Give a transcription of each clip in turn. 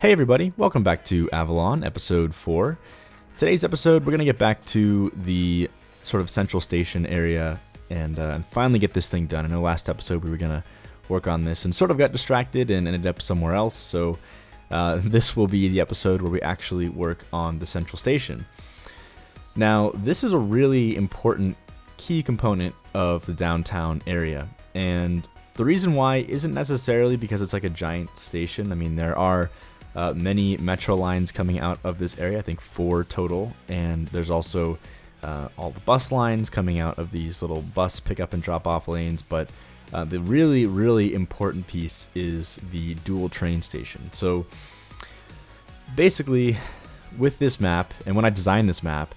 Hey everybody, welcome back to Avalon, episode 4. Today's episode, we're going to get back to the sort of central station area and finally get this thing done. I know last episode we were going to work on this and sort of got distracted and ended up somewhere else, so this will be the episode where we actually work on the central station. Now, this is a really important key component of the downtown area, and the reason why isn't necessarily because it's like a giant station. I mean, there are many metro lines coming out of this area, I think 4 total, and there's also all the bus lines coming out of these little bus pickup and drop off lanes, but the really important piece is the dual train station. So basically with this map, and when I designed this map,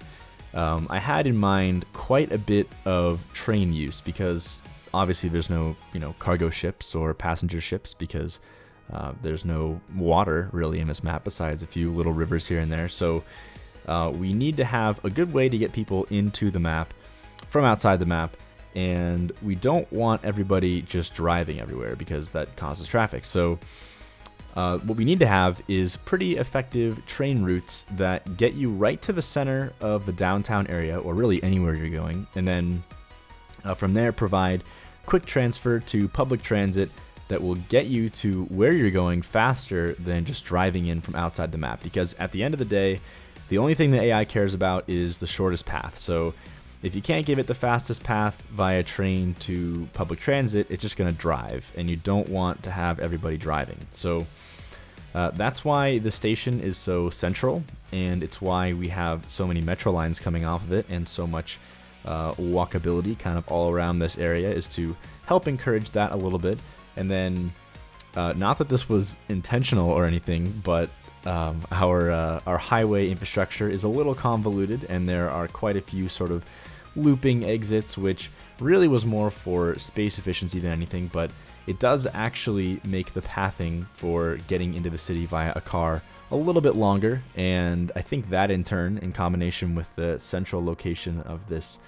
I had in mind quite a bit of train use because obviously there's no cargo ships or passenger ships because there's no water really in this map besides a few little rivers here and there. So we need to have a good way to get people into the map from outside the map, and we don't want everybody just driving everywhere because that causes traffic. So what we need to have is pretty effective train routes that get you right to the center of the downtown area, or really anywhere you're going, and then from there provide quick transfer to public transit that will get you to where you're going faster than just driving in from outside the map. Because at the end of the day, the only thing the AI cares about is the shortest path. So if you can't give it the fastest path via train to public transit, it's just going to drive, and you don't want to have everybody driving. So that's why the station is so central, and it's why we have so many metro lines coming off of it and so much walkability kind of all around this area, is to help encourage that a little bit. And then, not that this was intentional or anything, but our highway infrastructure is a little convoluted, and there are quite a few sort of looping exits, which really was more for space efficiency than anything, but it does actually make the pathing for getting into the city via a car a little bit longer, and I think that in turn, in combination with the central location of this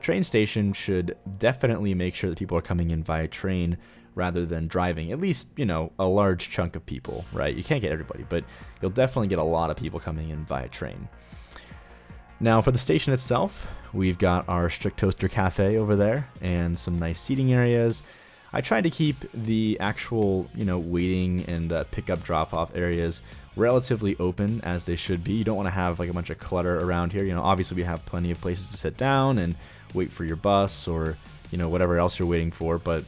train station, should definitely make sure that people are coming in via train rather than driving, at least, a large chunk of people, right? You can't get everybody, but you'll definitely get a lot of people coming in via train. Now, for the station itself, we've got our Strict Toaster Cafe over there and some nice seating areas. I tried to keep the actual, waiting and pickup drop-off areas relatively open, as they should be. You don't want to have like a bunch of clutter around here. Obviously we have plenty of places to sit down and wait for your bus or, whatever else you're waiting for, but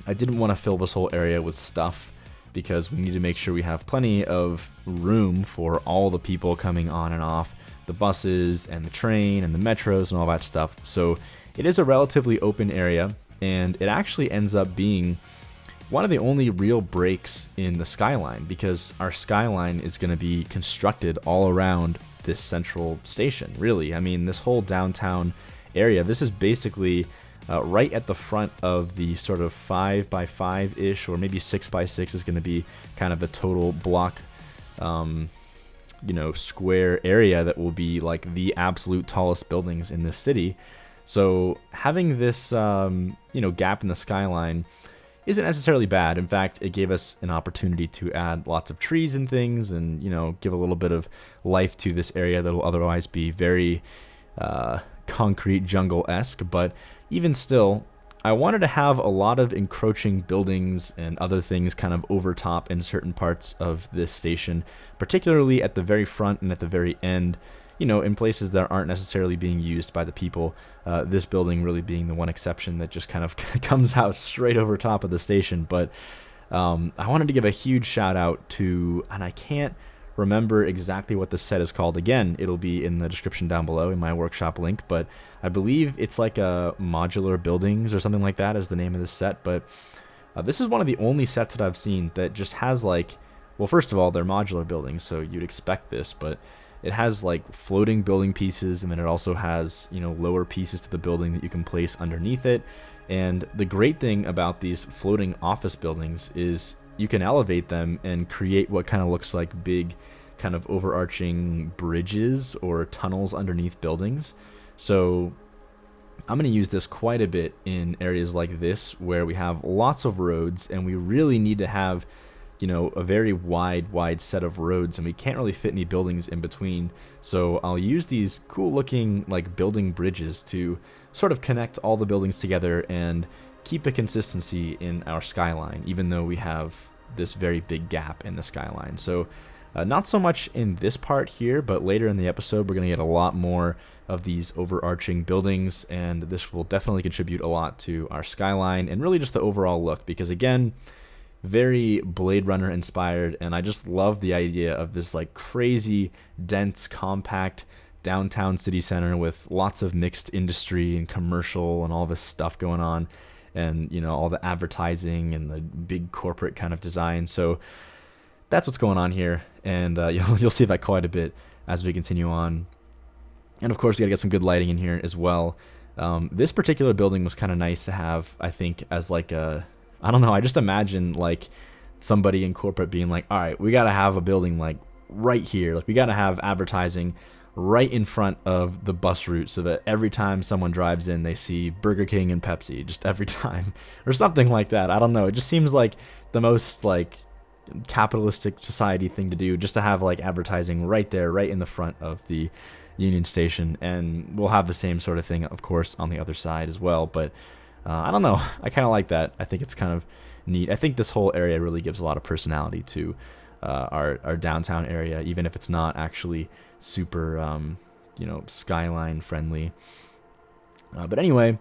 I didn't want to fill this whole area with stuff because we need to make sure we have plenty of room for all the people coming on and off the buses and the train and the metros and all that stuff. So it is a relatively open area, and it actually ends up being one of the only real breaks in the skyline, because our skyline is going to be constructed all around this central station, really. I mean, this whole downtown area, this is basically right at the front of the sort of 5x5-ish, or maybe 6x6 is going to be kind of the total block, square area that will be like the absolute tallest buildings in this city. So having this, gap in the skyline isn't necessarily bad. In fact, it gave us an opportunity to add lots of trees and things and, give a little bit of life to this area that will otherwise be very concrete jungle-esque. But even still, I wanted to have a lot of encroaching buildings and other things kind of over top in certain parts of this station, particularly at the very front and at the very end, in places that aren't necessarily being used by the people. This building really being the one exception that just kind of comes out straight over top of the station. But I wanted to give a huge shout out to, and I can't remember exactly what the set is called. Again, it'll be in the description down below in my workshop link, but I believe it's like a modular buildings or something like that is the name of this set. But this is one of the only sets that I've seen that just has like, well, first of all, they're modular buildings, so you'd expect this, but it has like floating building pieces, and then it also has, lower pieces to the building that you can place underneath it. And the great thing about these floating office buildings is you can elevate them and create what kind of looks like big kind of overarching bridges or tunnels underneath buildings. So I'm going to use this quite a bit in areas like this where we have lots of roads and we really need to have a very wide set of roads, and we can't really fit any buildings in between. So I'll use these cool looking like building bridges to sort of connect all the buildings together and keep a consistency in our skyline, even though we have this very big gap in the skyline. So not so much in this part here, but later in the episode we're going to get a lot more of these overarching buildings, and this will definitely contribute a lot to our skyline and really just the overall look, because again, very Blade Runner inspired, and I just love the idea of this like crazy, dense, compact downtown city center with lots of mixed industry and commercial and all this stuff going on, and all the advertising and the big corporate kind of design. So that's what's going on here, and you'll see that quite a bit as we continue on. And of course, we gotta get some good lighting in here as well. This particular building was kind of nice to have, I think, as like I don't know, I just imagine like somebody in corporate being like, all right, we got to have a building like right here. Like we got to have advertising right in front of the bus route so that every time someone drives in, they see Burger King and Pepsi just every time or something like that. I don't know. It just seems like the most like capitalistic society thing to do, just to have like advertising right there, right in the front of the Union Station. And we'll have the same sort of thing, of course, on the other side as well. But I don't know. I kind of like that. I think it's kind of neat. I think this whole area really gives a lot of personality to our downtown area, even if it's not actually super, skyline friendly. But anyway,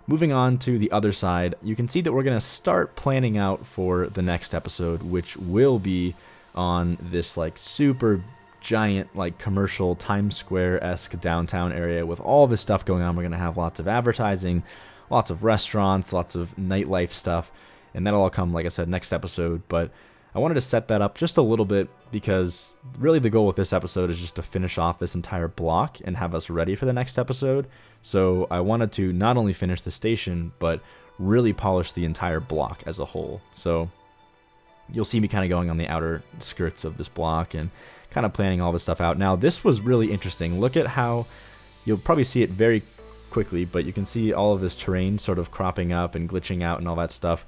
moving on to the other side, you can see that we're going to start planning out for the next episode, which will be on this like super giant like commercial Times Square-esque downtown area with all this stuff going on. We're going to have lots of advertising, lots of restaurants, lots of nightlife stuff, and that'll all come, like I said, next episode. But I wanted to set that up just a little bit because really the goal with this episode is just to finish off this entire block and have us ready for the next episode. So I wanted to not only finish the station, but really polish the entire block as a whole. So you'll see me kind of going on the outer skirts of this block and kind of planning all this stuff out. Now, this was really interesting. Look at how, you'll probably see it very quickly, but you can see all of this terrain sort of cropping up and glitching out and all that stuff.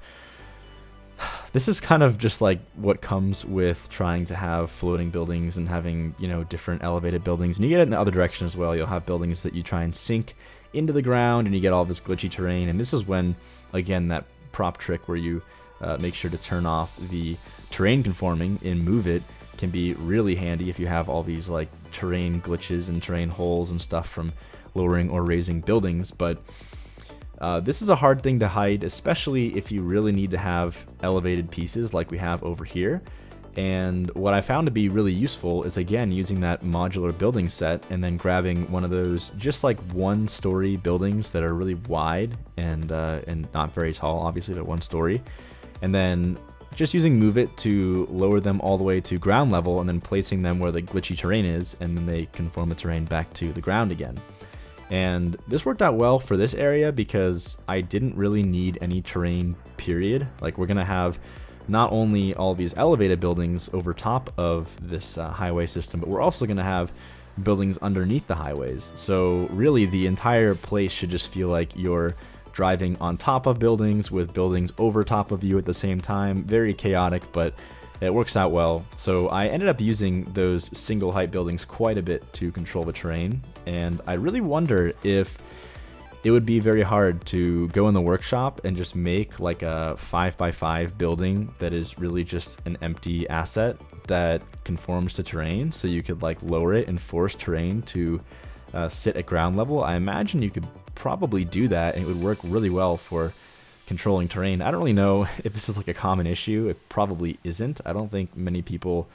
This is kind of just like what comes with trying to have floating buildings and having, different elevated buildings. And you get it in the other direction as well. You'll have buildings that you try and sink into the ground and you get all this glitchy terrain. And this is when, again, that prop trick where you make sure to turn off the terrain conforming and move it can be really handy if you have all these like terrain glitches and terrain holes and stuff from lowering or raising buildings. But this is a hard thing to hide, especially if you really need to have elevated pieces like we have over here. And what I found to be really useful is, again, using that modular building set and then grabbing one of those just like one-story buildings that are really wide and not very tall, obviously they're one story, and then just using Move It to lower them all the way to ground level and then placing them where the glitchy terrain is, and then they conform the terrain back to the ground again. And this worked out well for this area because I didn't really need any terrain, period. Like, we're going to have not only all these elevated buildings over top of this highway system, but we're also going to have buildings underneath the highways. So really the entire place should just feel like you're driving on top of buildings with buildings over top of you at the same time. Very chaotic, but it works out well. So I ended up using those single height buildings quite a bit to control the terrain, and I really wonder if it would be very hard to go in the workshop and just make like a 5x5 building that is really just an empty asset that conforms to terrain, so you could like lower it and force terrain to sit at ground level. I imagine you could probably do that and it would work really well for controlling terrain. I don't really know if this is like a common issue. It probably isn't. I don't think many people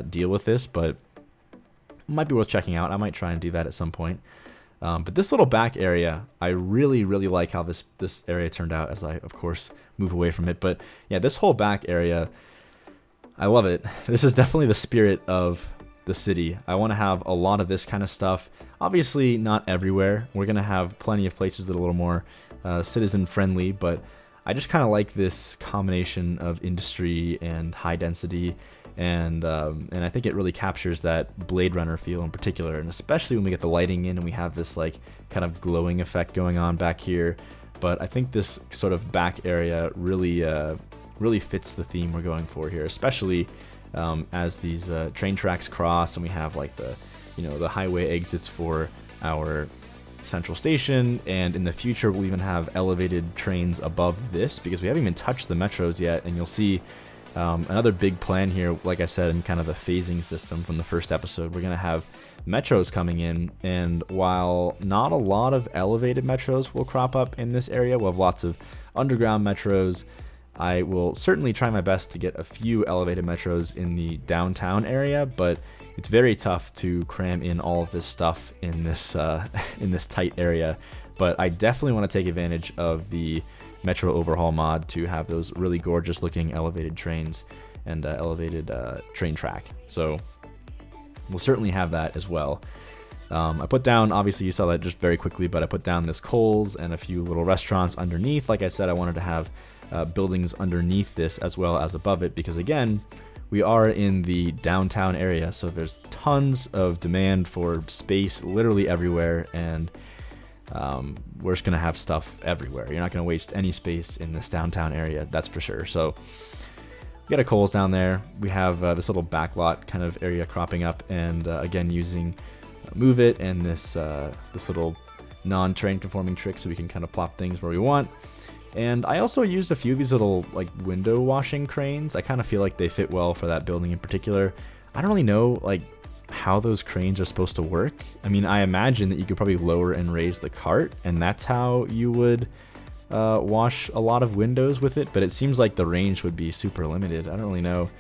deal with this, but it might be worth checking out. I might try and do that at some point. But this little back area, I really, really like how this area turned out as I, of course, move away from it. But yeah, this whole back area, I love it. This is definitely the spirit of the city. I want to have a lot of this kind of stuff. Obviously, not everywhere. We're going to have plenty of places that are a little more citizen friendly, but I just kind of like this combination of industry and high density, and I think it really captures that Blade Runner feel in particular, and especially when we get the lighting in and we have this like kind of glowing effect going on back here. But I think this sort of back area really really fits the theme we're going for here, especially as these train tracks cross and we have like the highway exits for our central station, and in the future we'll even have elevated trains above this because we haven't even touched the metros yet. And you'll see another big plan here, like I said, in kind of the phasing system from the first episode. We're going to have metros coming in, and while not a lot of elevated metros will crop up in this area, we'll have lots of underground metros. I will certainly try my best to get a few elevated metros in the downtown area, but it's very tough to cram in all of this stuff in this in this tight area. But I definitely want to take advantage of the Metro Overhaul mod to have those really gorgeous looking elevated trains and elevated train track. So we'll certainly have that as well. I put down, obviously you saw that just very quickly, but I put down this Kohl's and a few little restaurants underneath. Like I said, I wanted to have buildings underneath this as well as above it, because again, we are in the downtown area, so there's tons of demand for space literally everywhere, and we're just gonna have stuff everywhere. You're not gonna waste any space in this downtown area, that's for sure. So we got a Kohl's down there. We have this little backlot kind of area cropping up, and again using Move It and this little non-terrain conforming trick, so we can kind of plop things where we want. And I also used a few of these little like window washing cranes. I kind of feel like they fit well for that building in particular. I don't really know like how those cranes are supposed to work. I mean, I imagine that you could probably lower and raise the cart, and that's how you would wash a lot of windows with it, but it seems like the range would be super limited. I don't really know.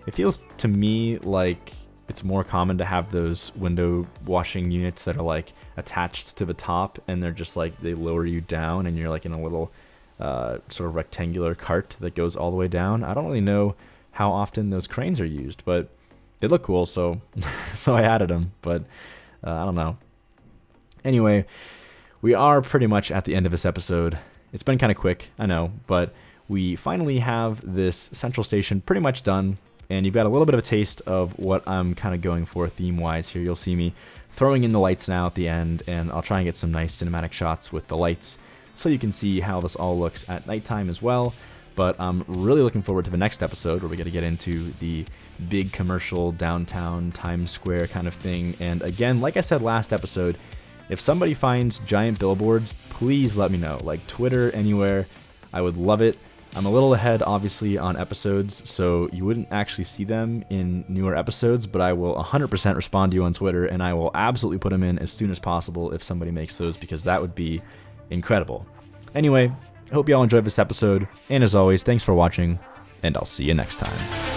It feels to me like it's more common to have those window washing units that are like attached to the top, and they're just like, they lower you down and you're like in a little sort of rectangular cart that goes all the way down. I don't really know how often those cranes are used, but they look cool, so so I added them, but I don't know. Anyway, we are pretty much at the end of this episode. It's been kind of quick, I know, but we finally have this central station pretty much done, and you've got a little bit of a taste of what I'm kind of going for theme-wise here. You'll see me throwing in the lights now at the end, and I'll try and get some nice cinematic shots with the lights so you can see how this all looks at nighttime as well. But I'm really looking forward to the next episode where we're going to get into the big commercial downtown Times Square kind of thing. And again, like I said last episode, if somebody finds giant billboards, please let me know. Like Twitter, anywhere. I would love it. I'm a little ahead, obviously, on episodes, so you wouldn't actually see them in newer episodes, but I will 100% respond to you on Twitter, and I will absolutely put them in as soon as possible if somebody makes those, because that would be incredible. Anyway, I hope you all enjoyed this episode, and as always, thanks for watching, and I'll see you next time.